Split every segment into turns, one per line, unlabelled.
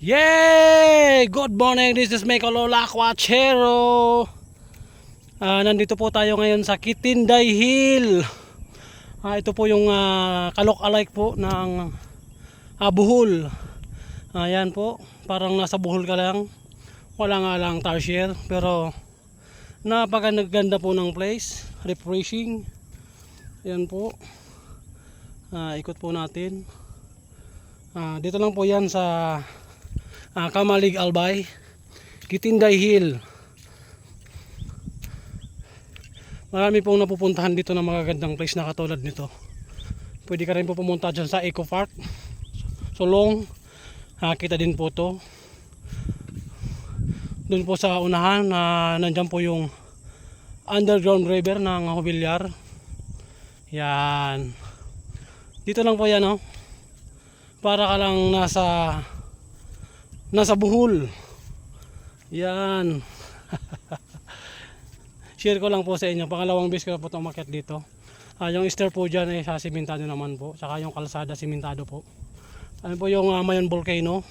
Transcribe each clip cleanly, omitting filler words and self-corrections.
Yay! Good morning, this is Michael Olaquachero. Nandito po tayo ngayon sa Kitinday Hill. Ito po yung kalok-alike po ng Bohol. Ayan po, parang nasa Bohol ka lang. Wala nga lang tarsier, pero napakaganda po ng place, refreshing. Ayan po. Ikot po natin. Dito lang po yan sa Kamalig Albay, Kitinday Hill. Marami pong napupuntahan dito ng magagandang place na katulad nito. Pwede ka rin po pumunta dyan sa Eco Park Solong. Kita din po to. Doon po sa unahan, nandyan po yung underground river ng Hobilyar. Yan. Dito lang po yan, oh. Para ka lang nasa Bohol. Yan. Share ko lang po sa inyo. Pangalawang beses ko po umakyat dito. Yung stair po dyan ay sa simentado naman po. Saka yung kalsada simentado po. Ano po yung Mayon Volcano.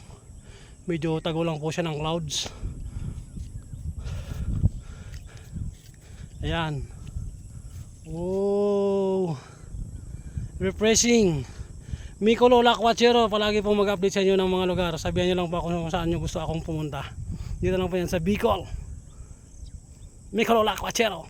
Medyo tago lang po siya ng clouds. Ayan. Wow. Refreshing. Michael Olaquachero, palagi pong mag-update sa inyo ng mga lugar. Sabihan nyo lang po ako kung saan nyo gusto akong pumunta. Dito lang po yan sa Bicol. Michael Olaquachero.